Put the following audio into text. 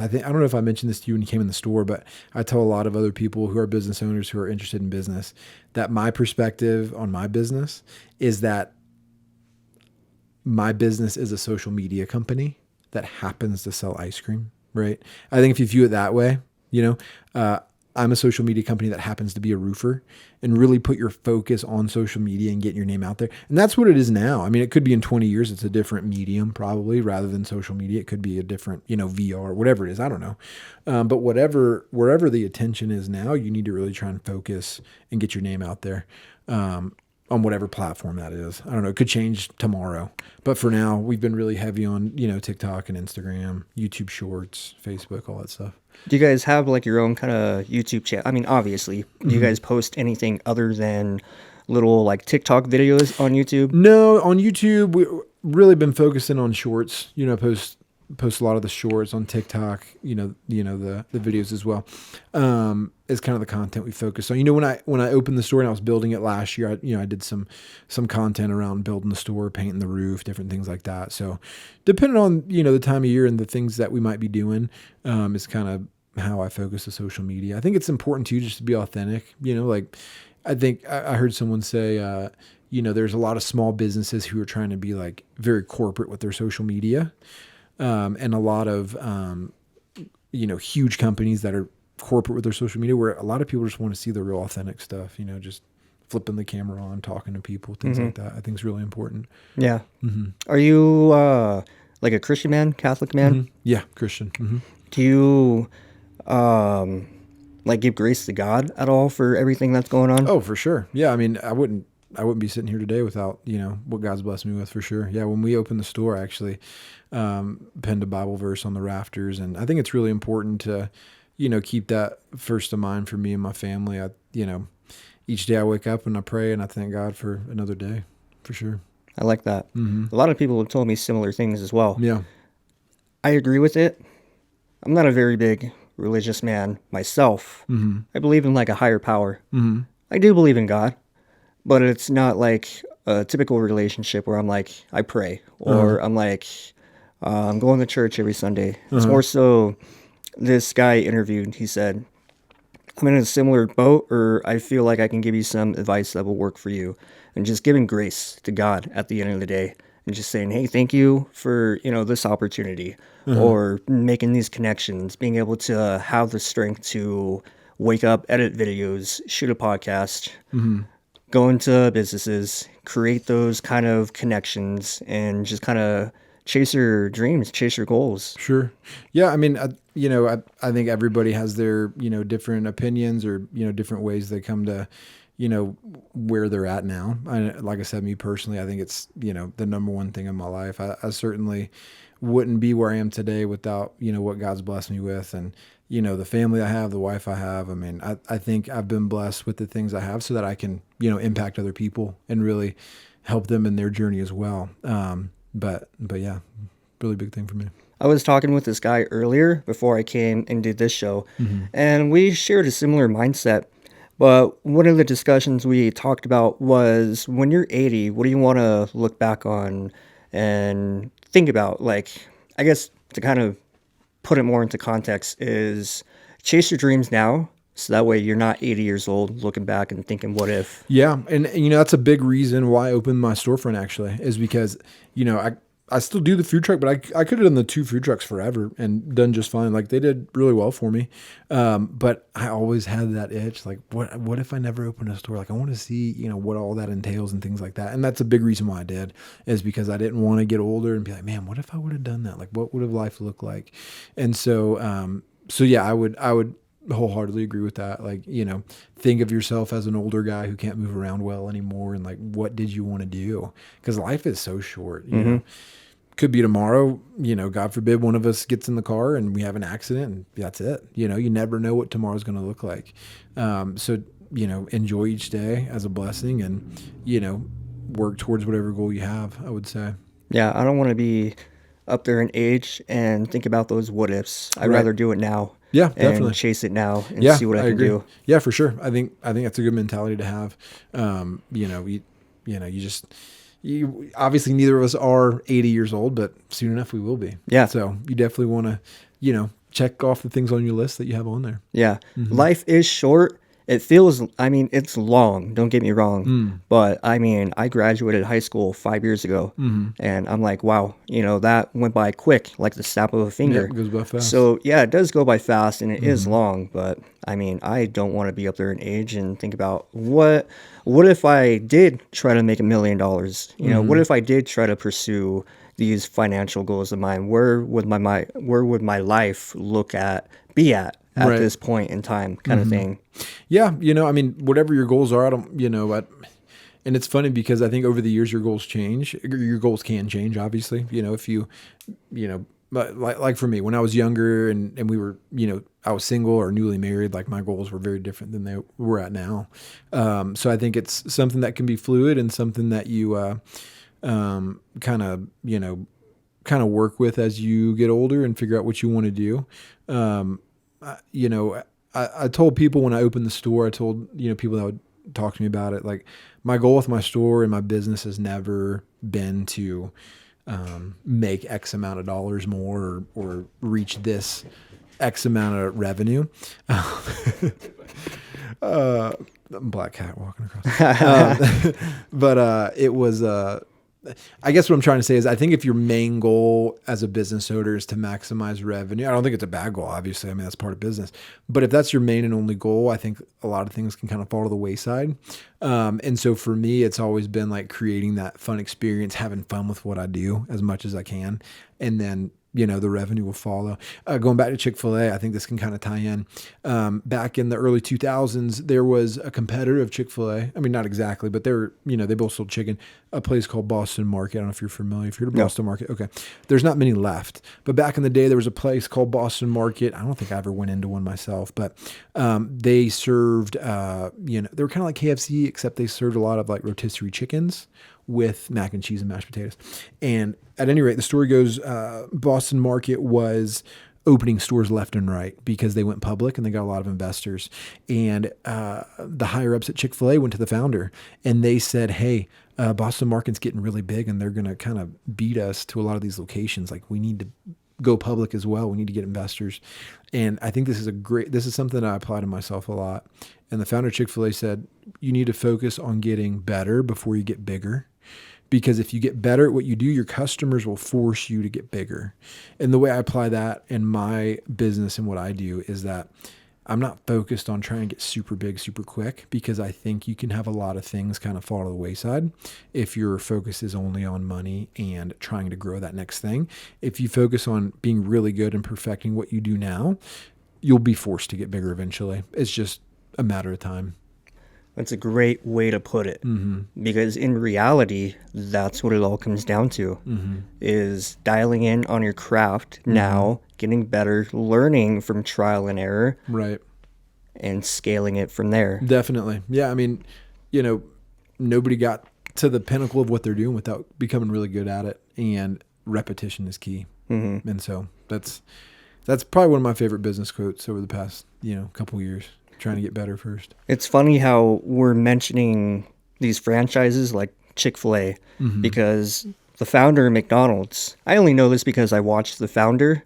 I don't know if I mentioned this to you when you came in the store, but I tell a lot of other people who are business owners who are interested in business that my perspective on my business is that my business is a social media company that happens to sell ice cream, right? I think if you view it that way, you know, I'm a social media company that happens to be a roofer, and really put your focus on social media and getting your name out there. And that's what it is now. I mean, it could be in 20 years, it's a different medium probably rather than social media. It could be a different, VR, whatever it is. I don't know. But wherever the attention is now, you need to really try and focus and get your name out there. On whatever platform that is. I don't know. It could change tomorrow. But for now, we've been really heavy on, TikTok and Instagram, YouTube Shorts, Facebook, all that stuff. Do you guys have like your own kind of YouTube channel? I mean, obviously, do you guys post anything other than little like TikTok videos on YouTube? No, on YouTube, we've really been focusing on shorts. Post a lot of the shorts on TikTok, the videos as well. Is kind of the content we focus on. When I opened the store and I was building it last year, I did some content around building the store, painting the roof, different things like that. So depending on, the time of year and the things that we might be doing, is kind of how I focus the social media. I think it's important too, just to be authentic, like I think I heard someone say, there's a lot of small businesses who are trying to be like very corporate with their social media. And a lot of, huge companies that are corporate with their social media, where a lot of people just want to see the real authentic stuff, just flipping the camera on, talking to people, things like that. I think is really important. Yeah. Are you like a Christian man, Catholic man? Yeah, Christian. Do you like give grace to God at all for everything that's going on? Oh, for sure. Yeah, I mean, I wouldn't be sitting here today without, what God's blessed me with, for sure. Yeah, when we opened the store, I actually penned a Bible verse on the rafters. And I think it's really important to, keep that first of mind for me and my family. Each day I wake up and I pray and I thank God for another day, for sure. I like that. A lot of people have told me similar things as well. Yeah. I agree with it. I'm not a very big religious man myself. I believe in like a higher power. I do believe in God. But it's not like a typical relationship where I'm like, I pray, or I'm like, I'm going to church every Sunday. It's more so this guy interviewed, he said, I'm in a similar boat, or I feel like I can give you some advice that will work for you. And just giving grace to God at the end of the day and just saying, hey, thank you for, this opportunity, or making these connections, being able to have the strength to wake up, edit videos, shoot a podcast, go into businesses, create those kind of connections, and just kind of chase your dreams, chase your goals. Sure. Yeah. I mean, I think everybody has their, different opinions or, different ways they come to, where they're at now. Like I said, me personally, I think it's, the number one thing in my life. I certainly wouldn't be where I am today without, what God's blessed me with. And, the family I have, the wife I have. I mean, I think I've been blessed with the things I have so that I can, impact other people and really help them in their journey as well. But yeah, really big thing for me. I was talking with this guy earlier before I came and did this show, and we shared a similar mindset. But one of the discussions we talked about was, when you're 80, what do you want to look back on and think about? Like, I guess to kind of put it more into context is chase your dreams now. So that way you're not 80 years old looking back and thinking, what if? Yeah. And that's a big reason why I opened my storefront, actually, is because, I still do the food truck, but I could have done the 2 food trucks forever and done just fine. Like, they did really well for me. But I always had that itch. Like, what if I never opened a store? Like, I want to see, what all that entails and things like that. And that's a big reason why I did, is because I didn't want to get older and be like, man, what if I would have done that? Like, what would have life looked like? And so yeah, I would wholeheartedly agree with that. Like, think of yourself as an older guy who can't move around well anymore. And like, what did you want to do? Because life is so short, you know. Could be tomorrow, God forbid one of us gets in the car and we have an accident, and that's it. You never know what tomorrow's going to look like. So, enjoy each day as a blessing and, work towards whatever goal you have, I would say. Yeah, I don't want to be up there in age and think about those what ifs. I'd rather do it now. Yeah, and definitely. chase it now and see what I can agree. do. Yeah, for sure. I think that's a good mentality to have. You obviously neither of us are 80 years old, but soon enough we will be. Yeah. So you definitely want to, check off the things on your list that you have on there. Yeah. Life is short. It feels, I mean, it's long. Don't get me wrong. But I mean, I graduated high school 5 years ago. And I'm like, wow, that went by quick, like the snap of a finger. It goes by fast. So yeah, it does go by fast and it is long. But I mean, I don't want to be up there in age and think about what if I did try to make $1 million? What if I did try to pursue these financial goals of mine? Where would my life be at Right. this point in time, kind of thing? Yeah, I mean, whatever your goals are, and it's funny because I think over the years your goals change. Your goals can change, obviously. If but like for me, when I was younger and we were, I was single or newly married, like my goals were very different than they were at now. So I think it's something that can be fluid and something that you kind of work with as you get older and figure out what you want to do. I told people when I opened the store, I told, people that would talk to me about it, like my goal with my store and my business has never been to make X amount of dollars more or reach this X amount of revenue. Black cat walking across. But it was, I guess what I'm trying to say is I think if your main goal as a business owner is to maximize revenue, I don't think it's a bad goal, obviously. I mean, that's part of business. But if that's your main and only goal, I think a lot of things can kind of fall to the wayside. And so for me, it's always been like creating that fun experience, having fun with what I do as much as I can. And then, the revenue will follow. Going back to Chick-fil-A, I think this can kind of tie in. Back in the early 2000s, there was a competitor of Chick-fil-A. I mean, not exactly, but they both sold chicken. A place called Boston Market. I don't know if you're familiar. If you're to Boston Market, okay. There's not many left. But back in the day, there was a place called Boston Market. I don't think I ever went into one myself, but they served, they were kind of like KFC, except they served a lot of like rotisserie chickens with mac and cheese and mashed potatoes. And at any rate, the story goes, Boston Market was opening stores left and right because they went public and they got a lot of investors. And the higher ups at Chick-fil-A went to the founder and they said, hey, Boston Market's getting really big and they're going to kind of beat us to a lot of these locations. Like we need to go public as well. We need to get investors. And I think this is something that I apply to myself a lot. And the founder of Chick-fil-A said, you need to focus on getting better before you get bigger. Because if you get better at what you do, your customers will force you to get bigger. And the way I apply that in my business and what I do is that I'm not focused on trying to get super big, super quick, because I think you can have a lot of things kind of fall to the wayside if your focus is only on money and trying to grow that next thing. If you focus on being really good and perfecting what you do now, you'll be forced to get bigger eventually. It's just a matter of time. That's a great way to put it, because in reality, that's what it all comes down to, is dialing in on your craft now, getting better, learning from trial and error, right, and scaling it from there. Definitely. Yeah, I mean, nobody got to the pinnacle of what they're doing without becoming really good at it, and repetition is key. And so that's probably one of my favorite business quotes over the past, couple of years. Trying to get better first. It's funny how we're mentioning these franchises like Chick-fil-A because the founder of McDonald's, I only know this because I watched the founder